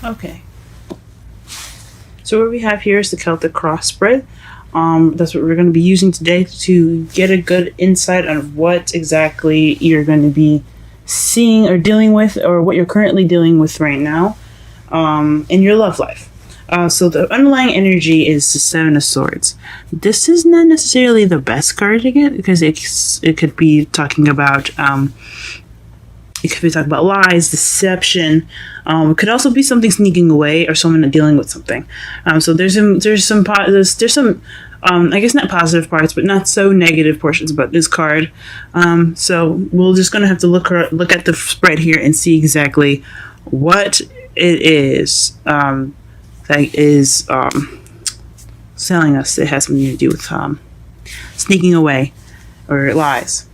Okay. So what we have here is the Celtic cross spread. That's what we're going to be using today to get a good insight on what exactly you're going to be seeing or dealing with, or what you're currently dealing with right now in your love life. So the underlying energy is the Seven of Swords. This is not necessarily the best card to get because it could be talking about lies, deception. It could also be something sneaking away or someone dealing with something. So there's some I guess not positive parts, but not so negative portions about this card. So we're just gonna have to look at the spread here and see exactly what it is that is telling us it has something to do with sneaking away or lies.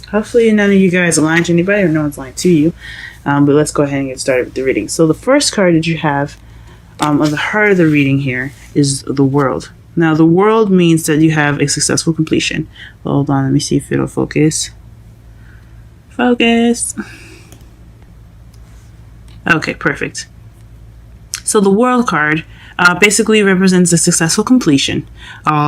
Hopefully none of you guys are lying to anybody or no one's lying to you. But let's go ahead and get started with the reading. So the first card that you have on the heart of the reading here is the World. Now the World means that you have a successful completion. Hold on, let me see if it'll focus. Focus. Okay, perfect. So the World card basically represents a successful completion.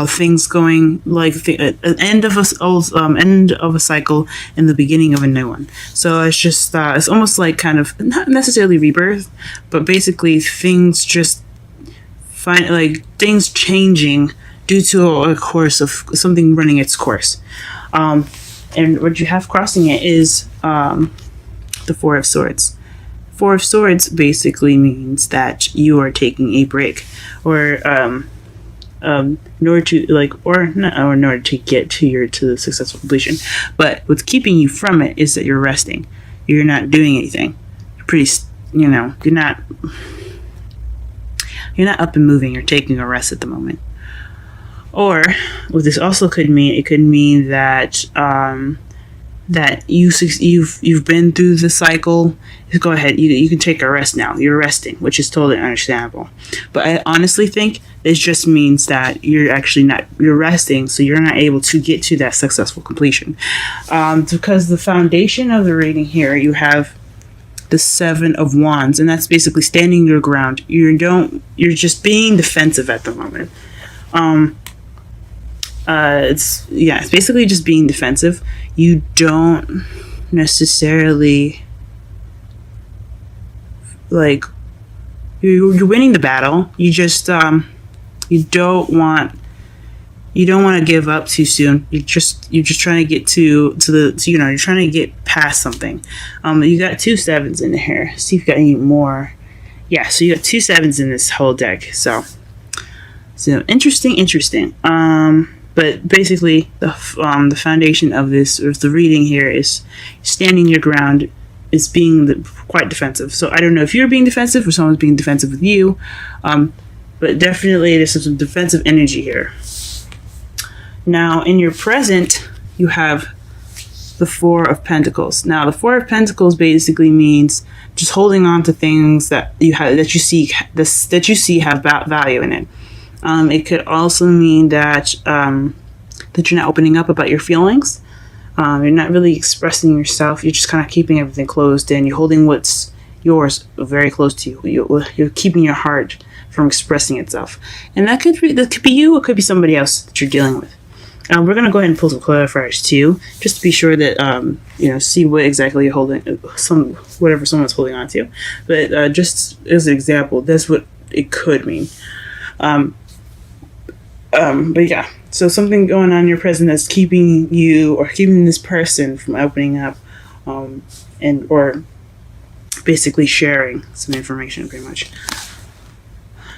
Things going like an end of a cycle and the beginning of a new one. So it's just it's almost like kind of not necessarily rebirth, but basically things just things changing due to a course of something running its course. And what you have crossing it is the Four of Swords. Four of Swords basically means that you are taking a break, or in order to get to the successful completion. But what's keeping you from it is that you're resting. You're not doing anything. You're not up and moving. You're taking a rest at the moment. Or what this also could mean, it could mean that that you've been through the cycle. Go ahead, you can take a rest now. You're resting, which is totally understandable. But I honestly think this just means that you're resting, so you're not able to get to that successful completion. Because the foundation of the reading here, you have the Seven of Wands, and that's basically standing your ground. You're just being defensive at the moment. It's basically just being defensive. You don't necessarily you're winning the battle. You just you don't want to give up too soon. You're just trying to get you're trying to get past something. You got two sevens in here. See if you got any more. Yeah, so you got two sevens in this whole deck. So interesting. But basically, the foundation of the reading here is standing your ground, is being quite defensive. So I don't know if you're being defensive or someone's being defensive with you, but definitely there's some defensive energy here. Now, in your present, you have the Four of Pentacles. Now, the Four of Pentacles basically means just holding on to things that you see have value in it. It could also mean that that you're not opening up about your feelings. You're not really expressing yourself. You're just kind of keeping everything closed in. You're holding what's yours very close to you. You're keeping your heart from expressing itself. And that could be you. It could be somebody else that you're dealing with. We're going to go ahead and pull some clarifiers too, just to be sure that, see what exactly you're holding, whatever someone's holding on to. But just as an example, that's what it could mean. But yeah, so something going on in your present that's keeping you or keeping this person from opening up, or basically sharing some information, pretty much.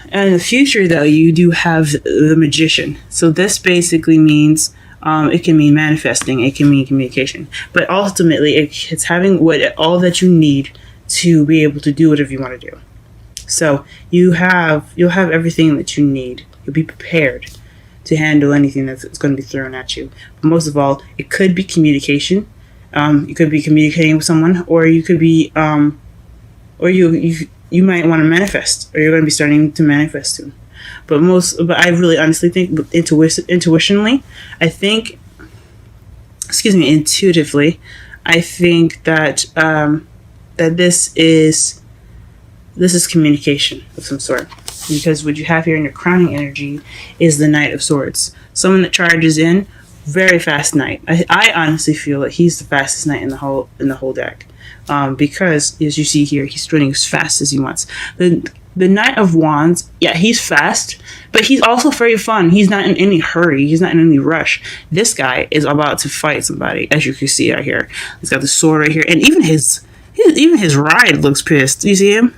And in the future, though, you do have the Magician. So this basically means it can mean manifesting, it can mean communication, but ultimately it's having all that you need to be able to do whatever you want to do. So you'll have everything that you need. You'll be prepared to handle anything that's going to be thrown at you. But most of all, it could be communication. You could be communicating with someone, or you could be, or you might want to manifest, or you're going to be starting to manifest soon. But I really honestly think intuitively, I think that that this is this is communication of some sort. Because what you have here in your crowning energy is the Knight of Swords. Someone that charges in, very fast knight. I honestly feel that he's the fastest knight in the whole deck. Because as you see here, he's running as fast as he wants. The Knight of Wands, yeah, he's fast, but he's also very fun. He's not in any hurry. He's not in any rush. This guy is about to fight somebody, as you can see right here. He's got the sword right here, and even his ride looks pissed. You see him?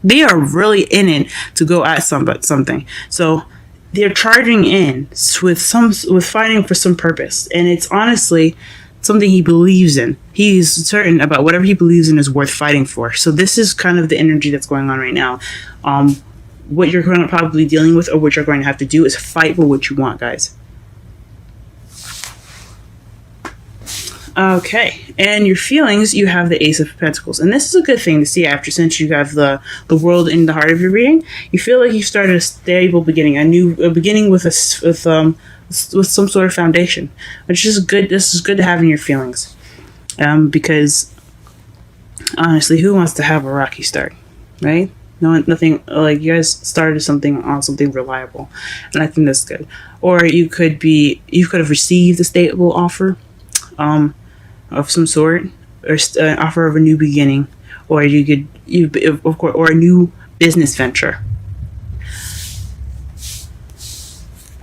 They are really in it to go at something. So they're charging in with fighting for some purpose, and it's honestly something he believes in. He's certain about whatever he believes in is worth fighting for. So this is kind of the energy that's going on right now. What you're going to probably dealing with, or what you're going to have to do, is fight for what you want, guys. Okay, and your feelings, you have the Ace of Pentacles, and this is a good thing to see after, since you have the world in the heart of your reading. You feel like you started a stable beginning, a beginning with some sort of foundation, which is good. This is good to have in your feelings, because honestly, who wants to have a rocky start, right? Nothing like you guys started something on something reliable, and I think that's good. Or you could have received a stable offer, of some sort, or an offer of a new beginning, or or a new business venture.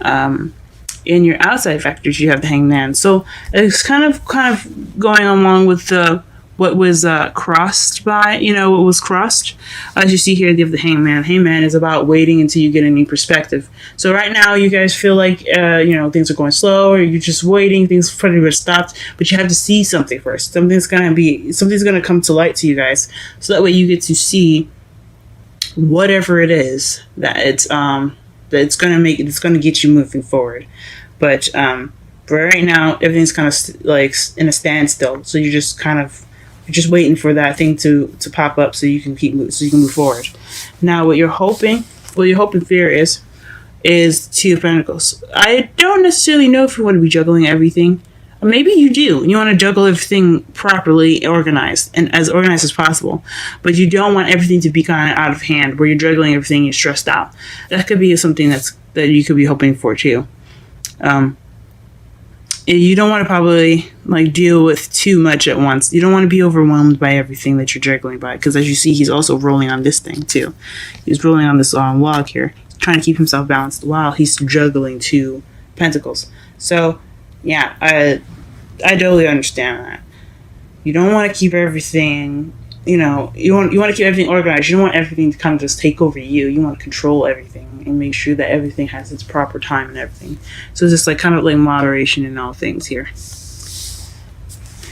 In your outside factors, you have the Hangman. So it's kind of going along with what was crossed by, what was crossed. As you see here, you have the Hangman. Hangman is about waiting until you get a new perspective. So right now, you guys feel like, things are going slow, or you're just waiting, things pretty much stopped, but you have to see something first. Something's going to come to light to you guys. So that way you get to see whatever it is that it's going to get you moving forward. But right now, everything's kind of like in a standstill. So you're just waiting for that thing to pop up so you can move forward. Now, what you're hoping for is Two of Pentacles. I don't necessarily know if you want to be juggling everything. Maybe you do. You want to juggle everything properly organized, and as organized as possible. But you don't want everything to be kind of out of hand, where you're juggling everything, you're stressed out. That could be something that you could be hoping for too. You don't want to probably deal with too much at once. You don't want to be overwhelmed by everything that you're juggling by, because as you see, he's also rolling on this thing too. He's rolling on this log here, trying to keep himself balanced while he's juggling two pentacles. So yeah, I totally understand that. You don't want to keep everything, you want to keep everything organized. You don't want everything to kind of just take over you. You want to control everything and make sure that everything has its proper time and everything. So it's just kind of moderation in all things here.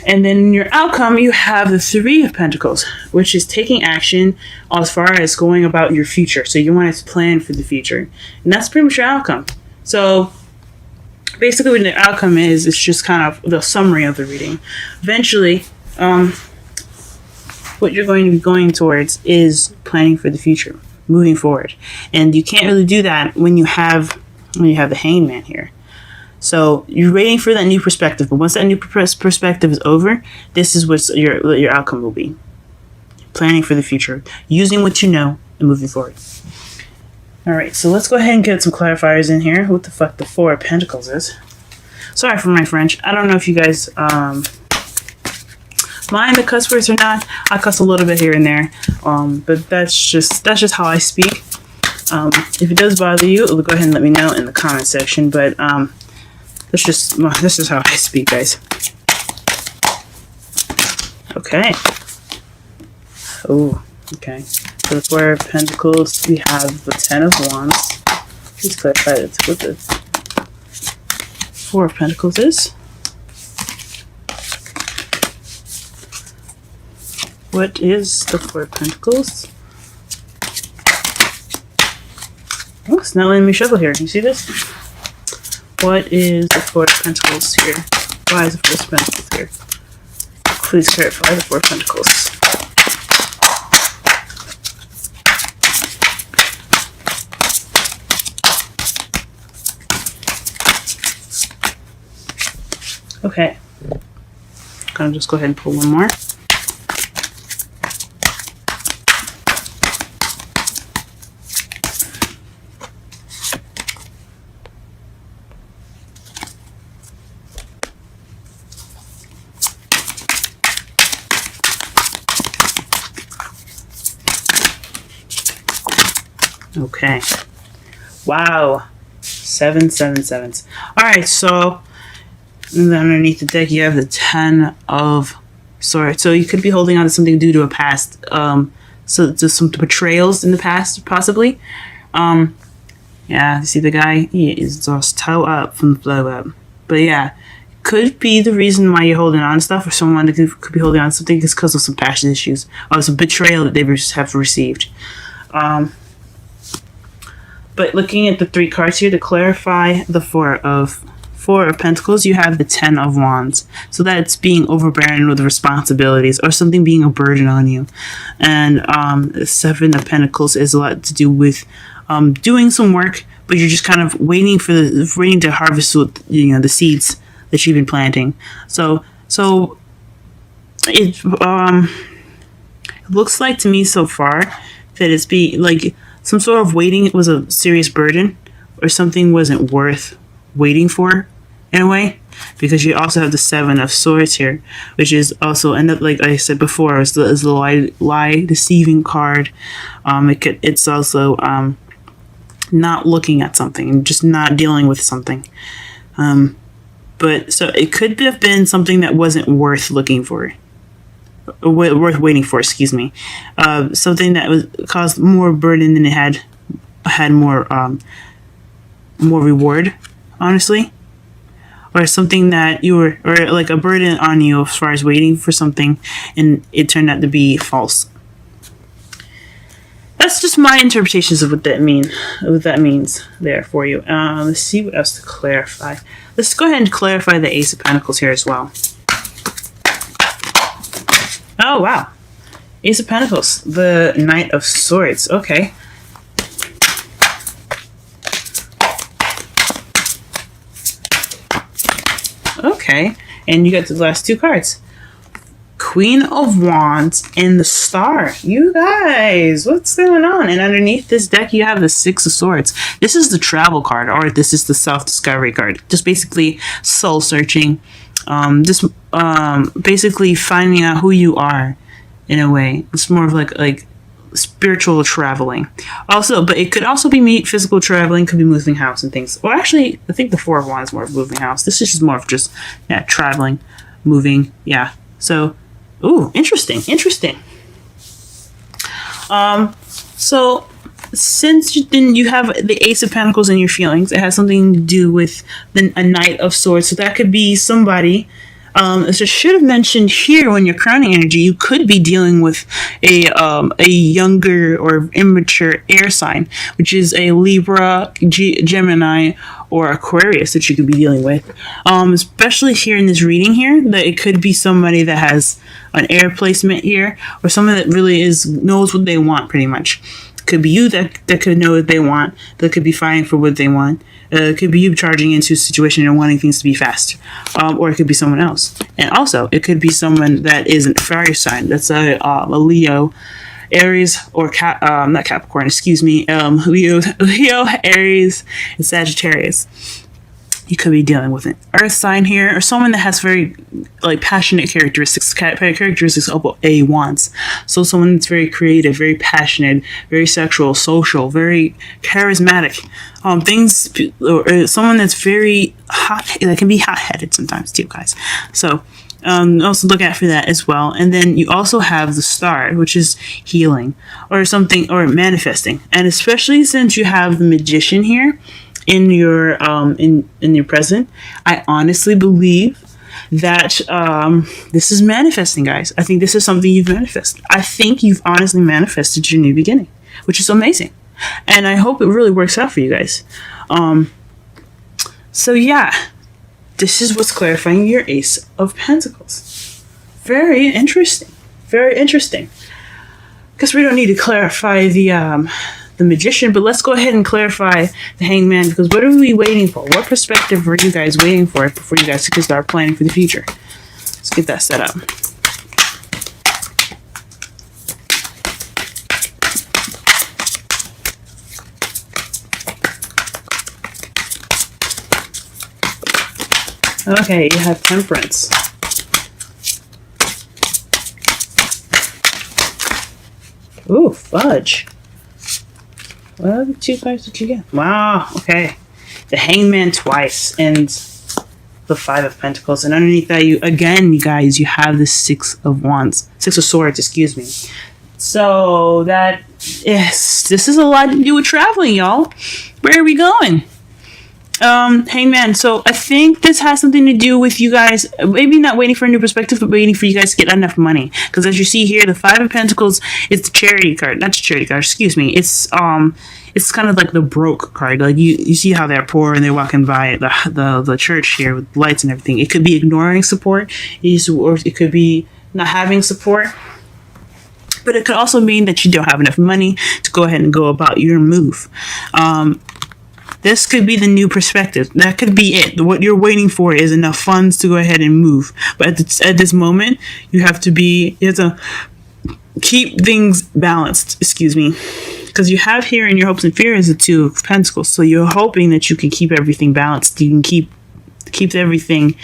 And then in your outcome, you have the Three of Pentacles, which is taking action as far as going about your future. So you want to plan for the future. And that's pretty much your outcome. So basically what the outcome is, it's just kind of the summary of the reading. Eventually, what you're going to be going towards is planning for the future, moving forward. And you can't really do that when you have the Hangman here. So you're waiting for that new perspective, but once that new perspective is over, this is what your outcome will be. Planning for the future, using what you know, and moving forward. Alright, so let's go ahead and get some clarifiers in here. What the fuck the Four of Pentacles is. Sorry for my French. I don't know if you guys mind the cuss words or not. I cuss a little bit here and there, but that's just how I speak. If it does bother you, go ahead and let me know in the comment section. But this is how I speak, guys. Okay. Oh, okay. For the Four of Pentacles, we have the Ten of Wands. Please clarify what the Four of Pentacles is. What is the Four of Pentacles? Oh, it's not letting me shuffle here. You see this? What is the Four of Pentacles here? Why is the Four of Pentacles here? Please clarify the Four of Pentacles. Okay. I'm gonna just go ahead and pull one more. Okay. Wow. 7 7 sevens. Alright, so then underneath the deck you have the 10 of swords. So you could be holding on to something due to a past. So just some betrayals in the past, possibly. Yeah, you see the guy? He is just toe up from the blow up. But yeah, could be the reason why you're holding on to stuff, or someone that could be holding on to something is because of some passion issues or some betrayal that they have received. But looking at the 3 cards here to clarify the Four of Pentacles, you have the 10 of Wands. So that's being overburdened with responsibilities or something being a burden on you. And the 7 of Pentacles is a lot to do with doing some work, but you're just kind of waiting to harvest, the seeds that you've been planting. So it looks like to me so far that it's like some sort of waiting was a serious burden, or something wasn't worth waiting for in a way, because you also have the 7 of Swords here, which is also, and like I said before, is the lie deceiving card. It's also not looking at something, just not dealing with something. But so it could have been something that wasn't worth looking for, worth waiting for. Excuse me, something that caused more burden than it had more reward, honestly, or something that or like a burden on you as far as waiting for something, and it turned out to be false. That's just my interpretations of what that means there for you. Let's see what else to clarify. Let's go ahead and clarify the Ace of Pentacles here as well. Oh, wow. Ace of Pentacles. The Knight of Swords. Okay. Okay. And you got the last 2 cards. Queen of Wands and the Star. You guys, what's going on? And underneath this deck, you have the 6 of Swords. This is the travel card, or this is the self-discovery card. Just basically soul-searching. Basically finding out who you are, in a way. It's more of like spiritual traveling. Also, but it could also be physical traveling. Could be moving house and things. Well, actually, I think the 4 of Wands is more of moving house. This is just more of just traveling, moving. Yeah. So. Ooh, interesting. So since you have the Ace of Pentacles in your feelings, it has something to do with a Knight of Swords. So that could be somebody. As I should have mentioned here, when you're crowning energy, you could be dealing with a younger or immature air sign, which is a Libra, Gemini, or Aquarius that you could be dealing with. Especially here in this reading here, that it could be somebody that has an air placement here, or someone that really knows what they want, pretty much. Could be you that could know what they want, that could be fighting for what they want. It could be you charging into a situation and wanting things to be fast. Or it could be someone else. And also, it could be someone that isn't a fire sign. That's a Leo, Aries, or not Capricorn, excuse me. Leo, Aries, and Sagittarius. You could be dealing with an earth sign here, or someone that has very passionate characteristics of a Wands. So someone that's very creative, very passionate, very sexual, social, very charismatic. Or someone that's very hot, that can be hot-headed sometimes too, guys. So also look out for that as well. And then you also have the Star, which is healing or something, or manifesting. And especially since you have the Magician here in your in your present, I honestly believe that this is manifesting, guys. I think this is something you've manifested. I think you've honestly manifested your new beginning, which is amazing, and I hope it really works out for you guys. So yeah, this is what's clarifying your Ace of Pentacles. Very interesting. Guess we don't need to clarify the Magician, but let's go ahead and clarify the Hangman, because what are we waiting for? What perspective are you guys waiting for before you guys can start planning for the future? Let's get that set up. Okay, you have Temperance. Ooh, fudge. Well, the 2 cards that you get. Wow. Okay. The Hangman twice and the 5 of Pentacles, and underneath that, you guys, you have the 6 of Wands, 6 of Swords. Excuse me. So that this is a lot to do with traveling, y'all. Where are we going? Hangman. So I think this has something to do with you guys maybe not waiting for a new perspective, but waiting for you guys to get enough money. Because as you see here, the 5 of Pentacles is the charity card. Not the charity card, excuse me. It's kind of like the broke card. Like you see how they're poor and they're walking by the church here with lights and everything. It could be ignoring support, or it could be not having support. But it could also mean that you don't have enough money to go ahead and go about your move. This could be the new perspective. That could be it. What you're waiting for is enough funds to go ahead and move. But at this moment, you have to keep things balanced. Excuse me. Because you have here in your hopes and fears the 2 of Pentacles. So you're hoping that you can keep everything balanced. You can keep everything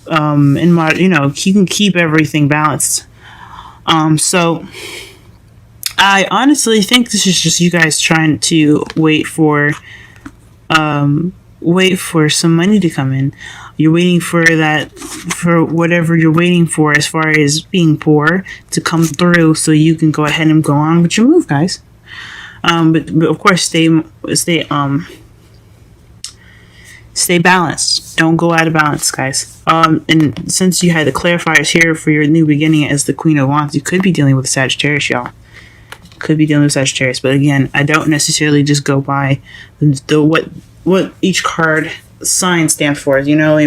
you can keep everything balanced. So I honestly think this is just you guys trying to wait for some money to come in. You're waiting for whatever you're waiting for as far as being poor to come through so you can go ahead and go on with your move, guys. But of course stay balanced. Don't go out of balance, guys. And since you had the clarifiers here for your new beginning as the Queen of Wands, you could be dealing with Sagittarius, y'all. Could be dealing with Sagittarius, but again, I don't necessarily just go by what each card sign stands for. You know,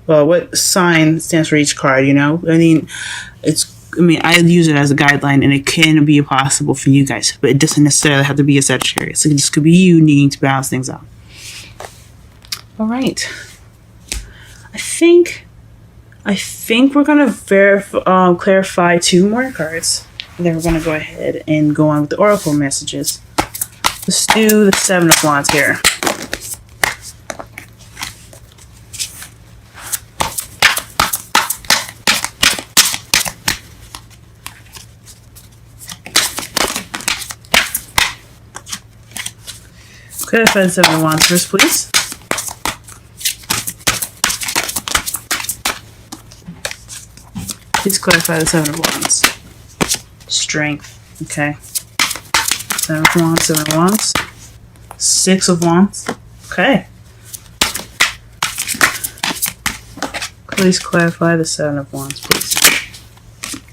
what sign stands for each card. You know, I use it as a guideline, and it can be possible for you guys, but it doesn't necessarily have to be a Sagittarius. It just could be you needing to balance things out. All right. I think we're gonna clarify 2 more cards. And then we're going to go ahead and go on with the Oracle messages. Let's do the 7 of Wands here. Clarify the 7 of Wands first, please. Please clarify the 7 of Wands. Strength. Okay. 7 of Wands, 7 of Wands. 6 of Wands. Okay. Please clarify the 7 of Wands, please.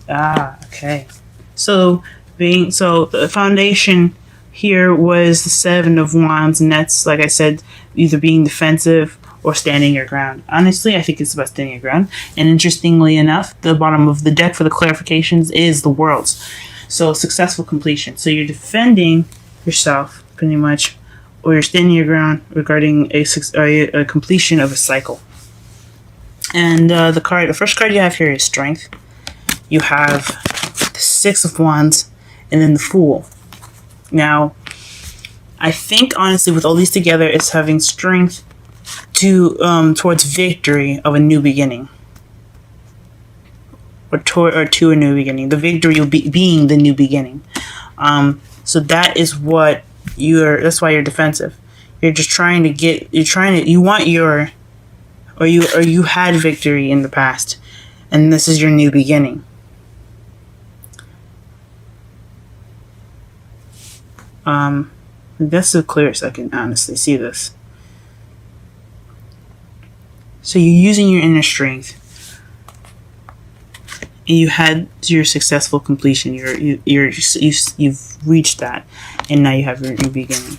Okay. So the foundation here was the 7 of Wands, and that's, like I said, either being defensive or standing your ground. Honestly, I think it's about standing your ground. And interestingly enough, the bottom of the deck for the clarifications is the Worlds. So successful completion. So you're defending yourself pretty much, or you're standing your ground regarding a completion of a cycle. And the first card you have here is Strength. You have the 6 of Wands, and then the Fool. Now, I think honestly, with all these together, it's having strength towards victory of a new beginning, or to a new beginning. The victory will be being the new beginning. So that is what that's why you're defensive. You're just trying to you had victory in the past, and this is your new beginning. That's the clearest I can honestly see this. So you're using your inner strength, and you had your successful completion. You've reached that, and now you have your new beginning.